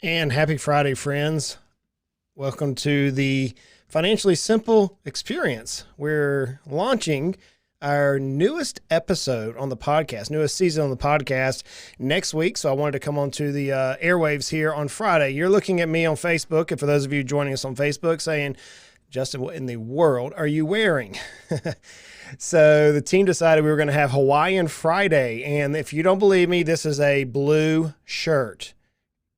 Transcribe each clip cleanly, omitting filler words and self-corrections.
And happy Friday, friends. Welcome to the Financially Simple Experience. We're launching our newest episode on the podcast, newest season on the podcast next week. So I wanted to come on to the airwaves here on Friday. You're looking at me on Facebook. And for those of you joining us on Facebook saying, Justin, what in the world are you wearing? So the team decided we were going to have Hawaiian Friday. And if you don't believe me, this is a blue shirt.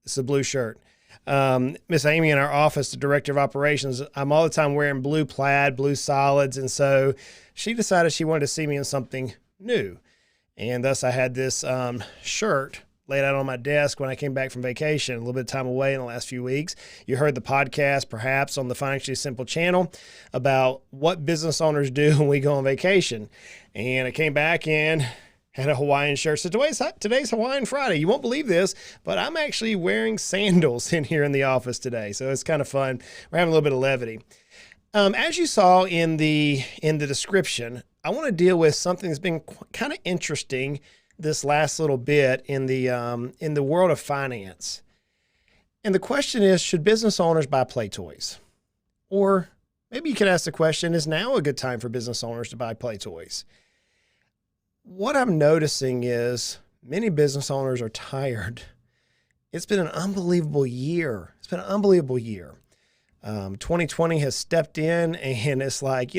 It's a blue shirt. Miss Amy in our office, the director of operations, I'm all the time wearing blue plaid, blue solids. And so she decided she wanted to see me in something new. And thus I had this shirt laid out on my desk when I came back from vacation, a little bit of time away in the last few weeks. You heard the podcast, perhaps on the Financially Simple channel, about what business owners do when we go on vacation. And I came back in, had a Hawaiian shirt. So today's Hawaiian Friday. You won't believe this, but I'm actually wearing sandals in here in the office today. So it's kind of fun. We're having a little bit of levity. As you saw in the description, I want to deal with something that's been kind of interesting this last little bit in the world of finance. And the question is, should business owners buy play toys? Or maybe you could ask the question, is now a good time for business owners to buy play toys? What I'm noticing is many business owners are tired. It's been an unbelievable year. 2020 has stepped in and it's like,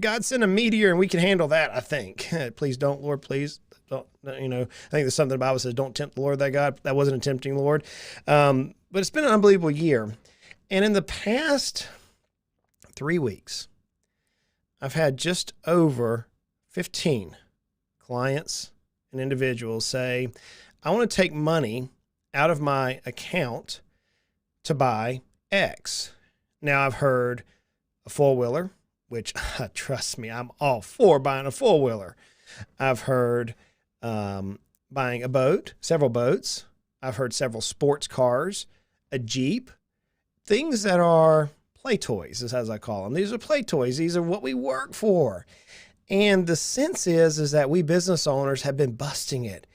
God sent a meteor and we can handle that, I think. Please don't, Lord, please. Don't, I think there's something the Bible says, don't tempt the Lord thy God. That wasn't a tempting Lord. But it's been an unbelievable year. And in the past 3 weeks, I've had just over 15 clients and individuals say, I want to take money out of my account to buy X. Now I've heard a four-wheeler, which trust me, I'm all for buying a four-wheeler. I've heard buying a boat, several boats. I've heard several sports cars, a Jeep, things that are play toys, as I call them. These are play toys. These are what we work for. And the sense is that we business owners have been busting it.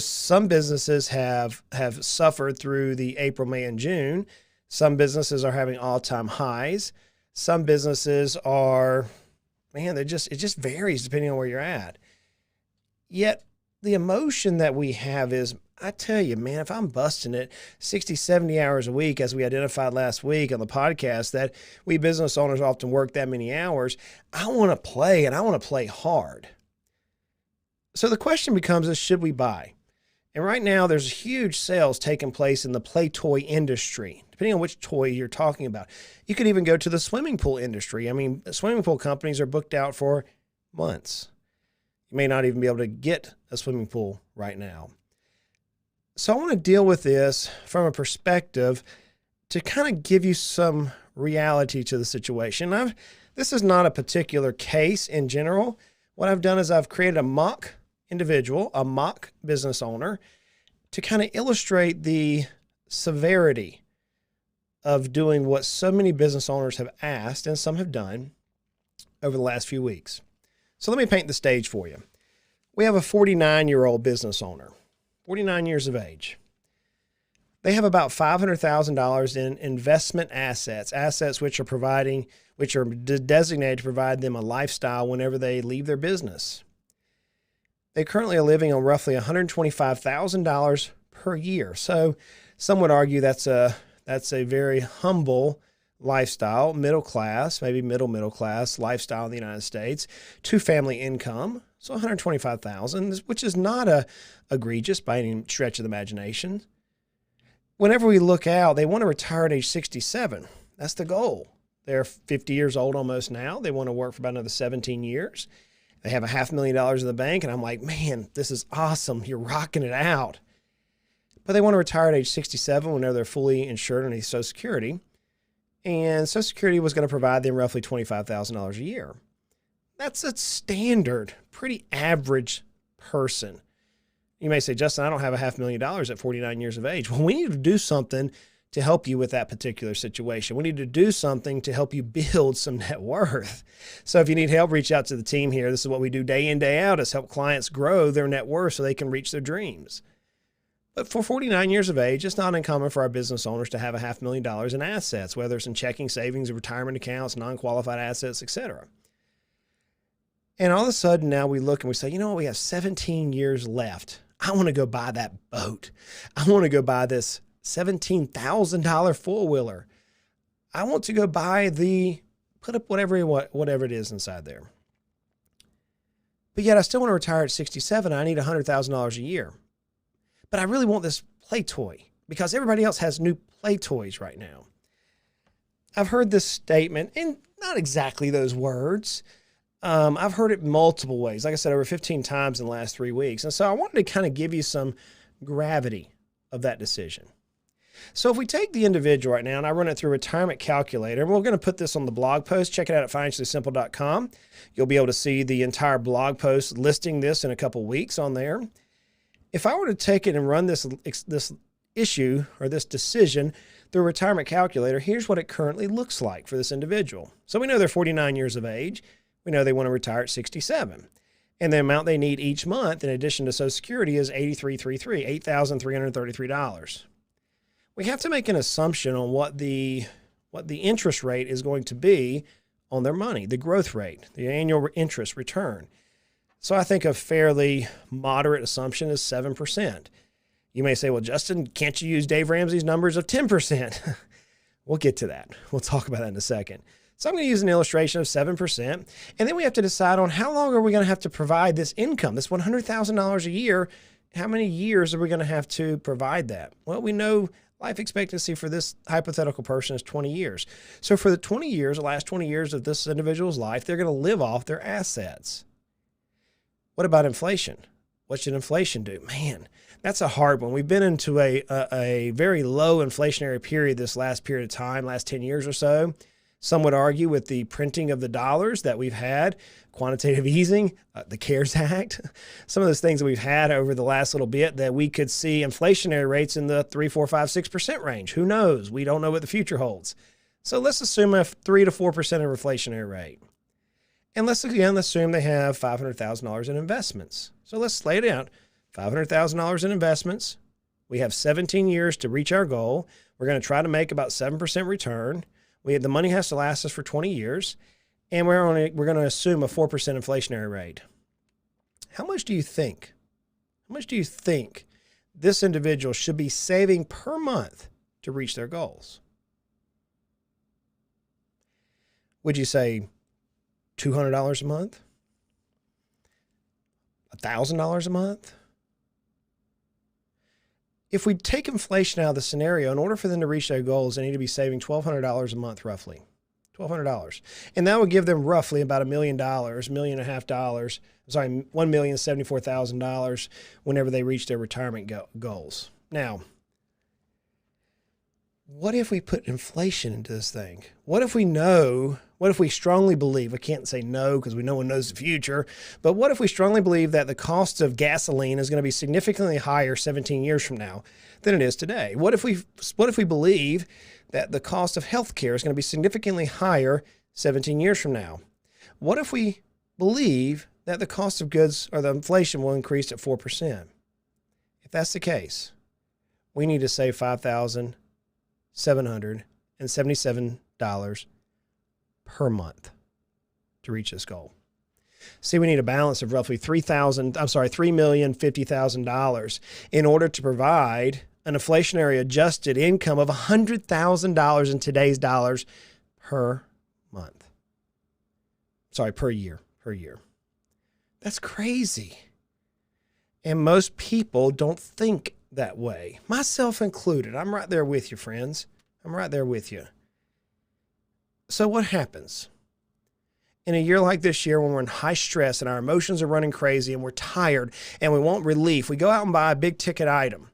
Some businesses have suffered through the April, May, and June. Some businesses are having all-time highs. Some businesses are, it just varies depending on where you're at. Yet the emotion that we have is, I tell you, man, if I'm busting it 60, 70 hours a week, as we identified last week on the podcast, that we business owners often work that many hours, I want to play and I want to play hard. So the question becomes, should we buy? And right now there's huge sales taking place in the play toy industry, depending on which toy you're talking about. You could even go to the swimming pool industry. Swimming pool companies are booked out for months. You may not even be able to get a swimming pool right now. So I want to deal with this from a perspective to kind of give you some reality to the situation. This is not a particular case in general. What I've done is I've created a mock individual, a mock business owner, to kind of illustrate the severity of doing what so many business owners have asked and some have done over the last few weeks. So let me paint the stage for you. We have a 49-year-old business owner, 49 years of age. They have about $500,000 in investment assets which are designated to provide them a lifestyle whenever they leave their business. They currently are living on roughly $125,000 per year. So some would argue that's a very humble lifestyle, middle class, maybe middle class lifestyle in the United States, two-family income. So $125,000, which is not egregious by any stretch of the imagination. Whenever we look out, they want to retire at age 67. That's the goal. They're 50 years old almost now. They want to work for about another 17 years. They have $500,000 in the bank, and I'm like, man, this is awesome. You're rocking it out. But they want to retire at age 67 whenever they're fully insured underneath Social Security. And Social Security was going to provide them roughly $25,000 a year. That's a standard, pretty average person. You may say, Justin, I don't have $500,000 at 49 years of age. Well, we need to do something to help you with that particular situation. We need to do something to help you build some net worth. So if you need help, reach out to the team here. This is what we do day in, day out, is help clients grow their net worth so they can reach their dreams. But for 49 years of age, it's not uncommon for our business owners to have $500,000 in assets, whether it's in checking, savings, retirement accounts, non-qualified assets, etc. And all of a sudden now we look and we say, you know what, we have 17 years left. I want to go buy that boat. I want to go buy this $17,000 four-wheeler. I want to go buy put up whatever it is inside there. But yet I still want to retire at 67. I need $100,000 a year. But I really want this play toy because everybody else has new play toys right now. I've heard this statement, and not exactly those words. I've heard it multiple ways. Like I said, over 15 times in the last 3 weeks. And so I wanted to kind of give you some gravity of that decision. So if we take the individual right now, and I run it through Retirement Calculator, and we're going to put this on the blog post. Check it out at financiallysimple.com. You'll be able to see the entire blog post listing this in a couple weeks on there. If I were to take it and run this issue or this decision through Retirement Calculator, here's what it currently looks like for this individual. So we know they're 49 years of age. We know they want to retire at 67. And the amount they need each month, in addition to Social Security, is $8,333. We have to make an assumption on what the interest rate is going to be on their money, the growth rate, the annual interest return. So I think a fairly moderate assumption is 7%. You may say, well, Justin, can't you use Dave Ramsey's numbers of 10%? We'll get to that. We'll talk about that in a second. So I'm going to use an illustration of 7%. And then we have to decide on how long are we going to have to provide this income, this $100,000 a year. How many years are we going to have to provide that? Well, we know life expectancy for this hypothetical person is 20 years. So for the last 20 years of this individual's life, they're going to live off their assets. What about inflation? What should inflation do? Man, that's a hard one. We've been into a very low inflationary period this last period of time, last 10 years or so. Some would argue with the printing of the dollars that we've had, quantitative easing, the CARES Act, some of those things that we've had over the last little bit, that we could see inflationary rates in the 3, 4, 5, 6% range. Who knows? We don't know what the future holds. So let's assume a 3 to 4% inflationary rate. And let's again assume they have $500,000 in investments. So let's lay it out. $500,000 in investments. We have 17 years to reach our goal. We're going to try to make about 7% return. The money has to last us for 20 years. And we're going to assume a 4% inflationary rate. How much do you think this individual should be saving per month to reach their goals? Would you say $200 a month? $1,000 a month? If we take inflation out of the scenario, in order for them to reach their goals, they need to be saving $1,200 a month, roughly. $1,200. And that would give them roughly about $1 million, $1,074,000 whenever they reach their retirement goals. Now, what if we put inflation into this thing? What if we strongly believe, I can't say no because no one knows the future, but what if we strongly believe that the cost of gasoline is going to be significantly higher 17 years from now than it is today? What if we believe that the cost of healthcare is going to be significantly higher 17 years from now? What if we believe that the cost of goods or the inflation will increase at 4%? If that's the case, we need to save $5,777 per month to reach this goal. See, we need a balance of roughly $3,050,000 in order to provide an inflationary adjusted income of $100,000 in today's dollars per month. Per year. That's crazy. And most people don't think that way, myself included. I'm right there with you, friends. I'm right there with you. So what happens in a year like this year when we're in high stress and our emotions are running crazy and we're tired and we want relief? We go out and buy a big ticket item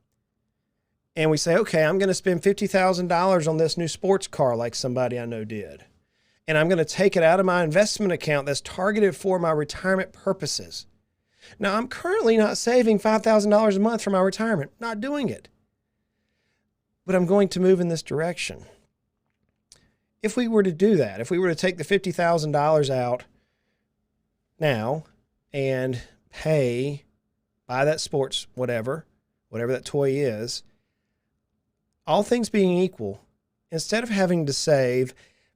and we say, okay, I'm going to spend $50,000 on this new sports car like somebody I know did. And I'm going to take it out of my investment account that's targeted for my retirement purposes. Now, I'm currently not saving $5,000 a month for my retirement, not doing it. But I'm going to move in this direction. If we were to do that, if we were to take the $50,000 out now and buy that sports whatever whatever that toy is, all things being equal, instead of having to save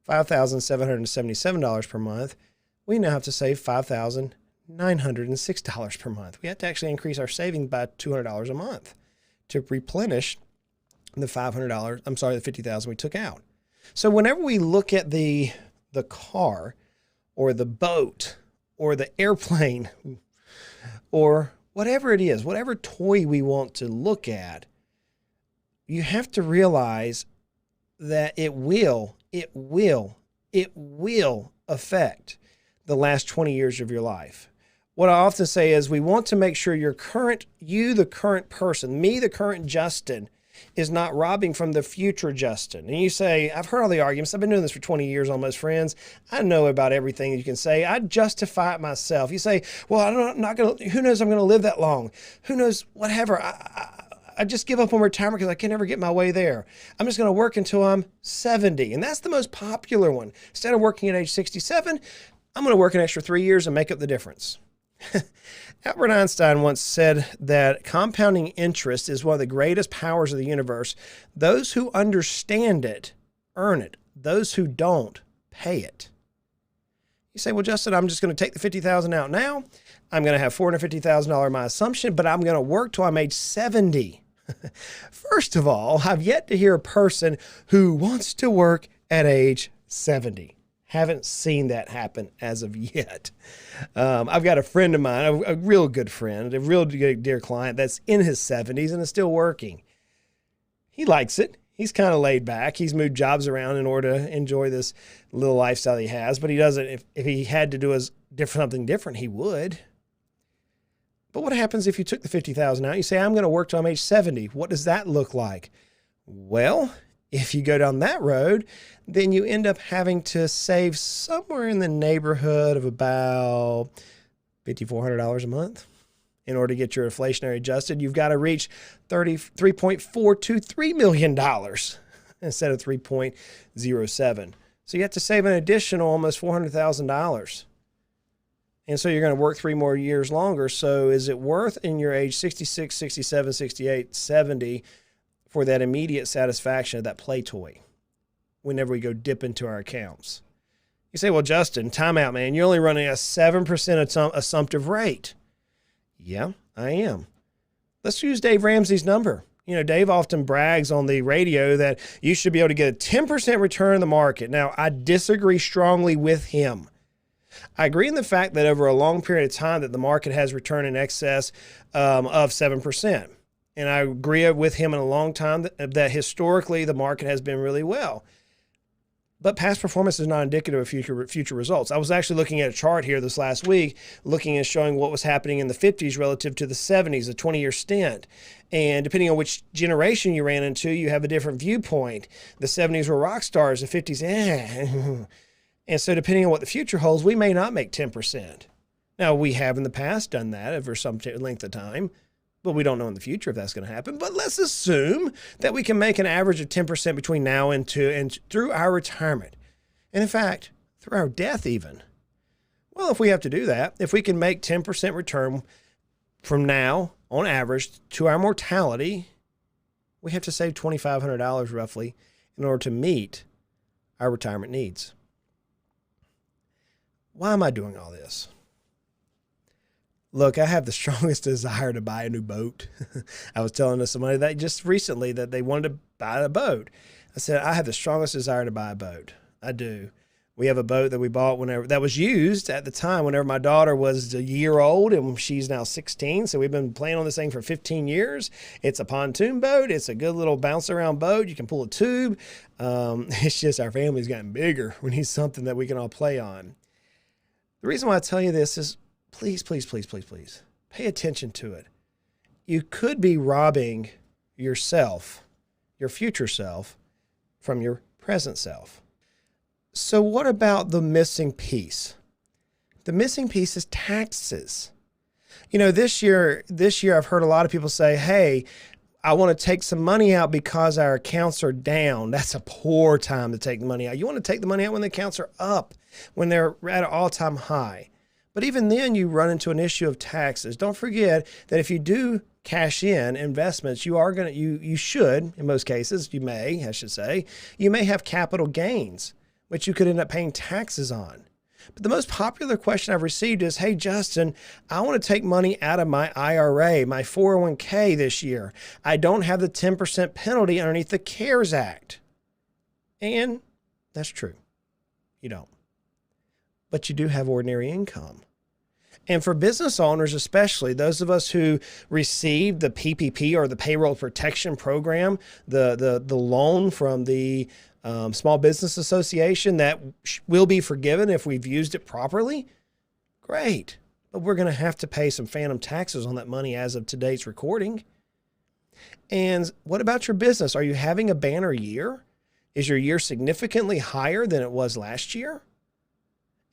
$5,777 per month, we now have to save $5,906 per month. We have to actually increase our savings by $200 a month to replenish the $50,000 we took out. So whenever we look at the car or the boat or the airplane or whatever it is, whatever toy we want to look at, you have to realize that it will affect the last 20 years of your life. What I often say is we want to make sure the current person, me, the current Justin, is not robbing from the future Justin. And you say, I've heard all the arguments. I've been doing this for 20 years almost, friends. I know about everything you can say. I justify it myself. You say, well, I'm not going to, who knows I'm going to live that long? Who knows, whatever. I just give up on retirement because I can never get my way there. I'm just going to work until I'm 70. And that's the most popular one. Instead of working at age 67, I'm going to work an extra 3 years and make up the difference. Albert Einstein once said that compounding interest is one of the greatest powers of the universe. Those who understand it earn it. Those who don't pay it. You say, well, Justin, I'm just going to take the $50,000 out now. I'm going to have $450,000 my assumption, but I'm going to work till I'm age 70. First of all, I've yet to hear a person who wants to work at age 70. Haven't seen that happen as of yet. I've got a friend of mine, a real good friend, a real dear client that's in his 70s and is still working. He likes it. He's kind of laid back. He's moved jobs around in order to enjoy this little lifestyle he has, but he doesn't. If he had to do something different, he would. But what happens if you took the $50,000 out? You say, I'm going to work till I'm age 70. What does that look like? Well, if you go down that road, then you end up having to save somewhere in the neighborhood of about $5,400 a month in order to get your inflationary adjusted. You've got to reach $3.423 million instead of 3.07. So you have to save an additional almost $400,000. And so you're going to work 3 more years longer. So is it worth in your age 66, 67, 68, 70 for that immediate satisfaction of that play toy whenever we go dip into our accounts? You say, well, Justin, time out, man. You're only running a 7% assumptive rate. Yeah, I am. Let's use Dave Ramsey's number. You know, Dave often brags on the radio that you should be able to get a 10% return in the market. Now, I disagree strongly with him. I agree in the fact that over a long period of time that the market has returned in excess of 7%. And I agree with him in a long time that historically the market has been really well. But past performance is not indicative of future results. I was actually looking at a chart here this last week, looking and showing what was happening in the 50s relative to the 70s, a 20-year stint. And depending on which generation you ran into, you have a different viewpoint. The 70s were rock stars, the 50s, And so depending on what the future holds, we may not make 10%. Now, we have in the past done that over some length of time, but we don't know in the future if that's going to happen. But let's assume that we can make an average of 10% between now and through our retirement. And in fact, through our death even. Well, if we have to do that, if we can make 10% return from now on average to our mortality, we have to save $2,500 roughly in order to meet our retirement needs. Why am I doing all this? Look, I have the strongest desire to buy a new boat. I was telling somebody that just recently that they wanted to buy a boat. I said, I have the strongest desire to buy a boat. I do. We have a boat that we bought that was used at the time whenever my daughter was a year old, and she's now 16. So we've been playing on this thing for 15 years. It's a pontoon boat. It's a good little bounce around boat. You can pull a tube. It's just our family's gotten bigger. We need something that we can all play on. The reason why I tell you this is please, please, please, please, please pay attention to it. You could be robbing yourself, your future self, from your present self. So what about the missing piece? The missing piece is taxes. You know, this year I've heard a lot of people say, hey, I want to take some money out because our accounts are down. That's a poor time to take the money out. You want to take the money out when the accounts are up, when they're at an all-time high. But even then you run into an issue of taxes. Don't forget that if you do cash in investments, you should, in most cases, I should say, you may have capital gains, which you could end up paying taxes on. But the most popular question I've received is, hey, Justin, I want to take money out of my IRA, my 401k this year. I don't have the 10% penalty underneath the CARES Act. And that's true. You don't. But you do have ordinary income. And for business owners, especially those of us who received the PPP or the Payroll Protection Program, the loan from the Small Business Association that will be forgiven if we've used it properly, great. But we're going to have to pay some phantom taxes on that money as of today's recording. And what about your business? Are you having a banner year? Is your year significantly higher than it was last year?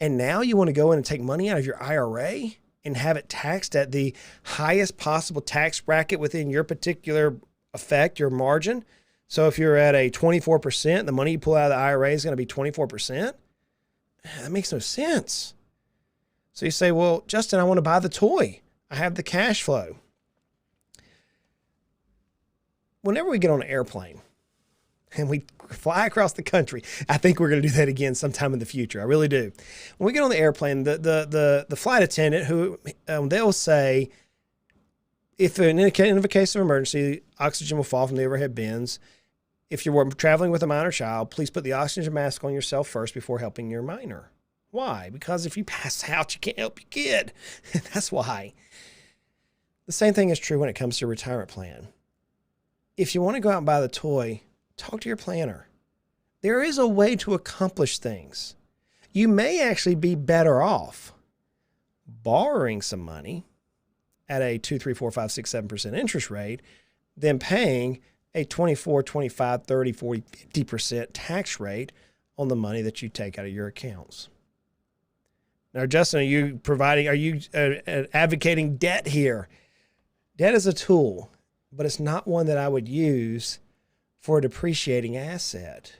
And now you want to go in and take money out of your IRA and have it taxed at the highest possible tax bracket within your particular effect, your margin. So if you're at a 24%, the money you pull out of the IRA is going to be 24%. That makes no sense. So you say, well, Justin, I want to buy the toy. I have the cash flow. Whenever we get on an airplane, and we fly across the country. I think we're going to do that again sometime in the future. I really do. When we get on the airplane, the flight attendant they'll say, if in a case of emergency, oxygen will fall from the overhead bins. If you're traveling with a minor child, please put the oxygen mask on yourself first before helping your minor. Why? Because if you pass out, you can't help your kid. That's why. The same thing is true when it comes to a retirement plan. If you want to go out and buy the toy, talk to your planner. There is a way to accomplish things. You may actually be better off borrowing some money at a 2, 3, 4, 5, 6, 7% interest rate than paying a 24, 25, 30, 40, 50% tax rate on the money that you take out of your accounts. Now, Justin, are you advocating debt here? Debt is a tool, but it's not one that I would use for a depreciating asset.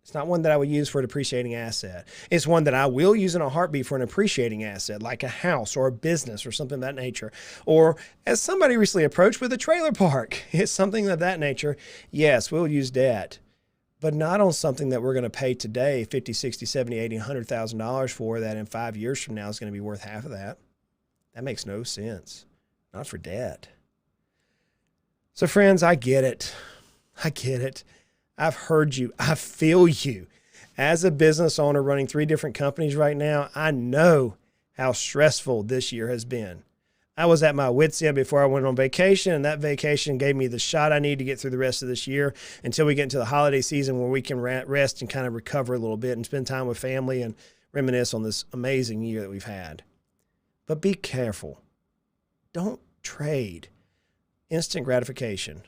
It's not one that I would use for a depreciating asset. It's one that I will use in a heartbeat for an appreciating asset, like a house or a business or something of that nature. Or as somebody recently approached with a trailer park, it's something of that nature. Yes, we'll use debt, but not on something that we're going to pay today $50, $60, $70, $80, $100,000 for that in 5 years from now is going to be worth half of that. That makes no sense. Not for debt. So friends, I get it. I get it. I've heard you. I feel you. As a business owner running 3 different companies right now, I know how stressful this year has been. I was at my wit's end before I went on vacation, and that vacation gave me the shot I need to get through the rest of this year until we get into the holiday season where we can rest and kind of recover a little bit and spend time with family and reminisce on this amazing year that we've had. But be careful. Don't trade instant gratification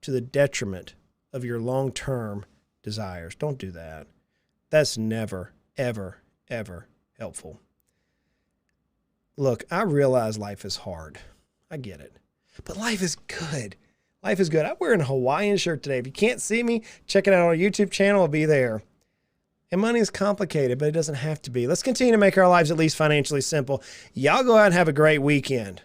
to the detriment of your long-term desires. Don't do that. That's never, ever, ever helpful. Look, I realize life is hard. I get it. But life is good. Life is good. I'm wearing a Hawaiian shirt today. If you can't see me, check it out on our YouTube channel. I'll be there. And money is complicated, but it doesn't have to be. Let's continue to make our lives at least financially simple. Y'all go out and have a great weekend.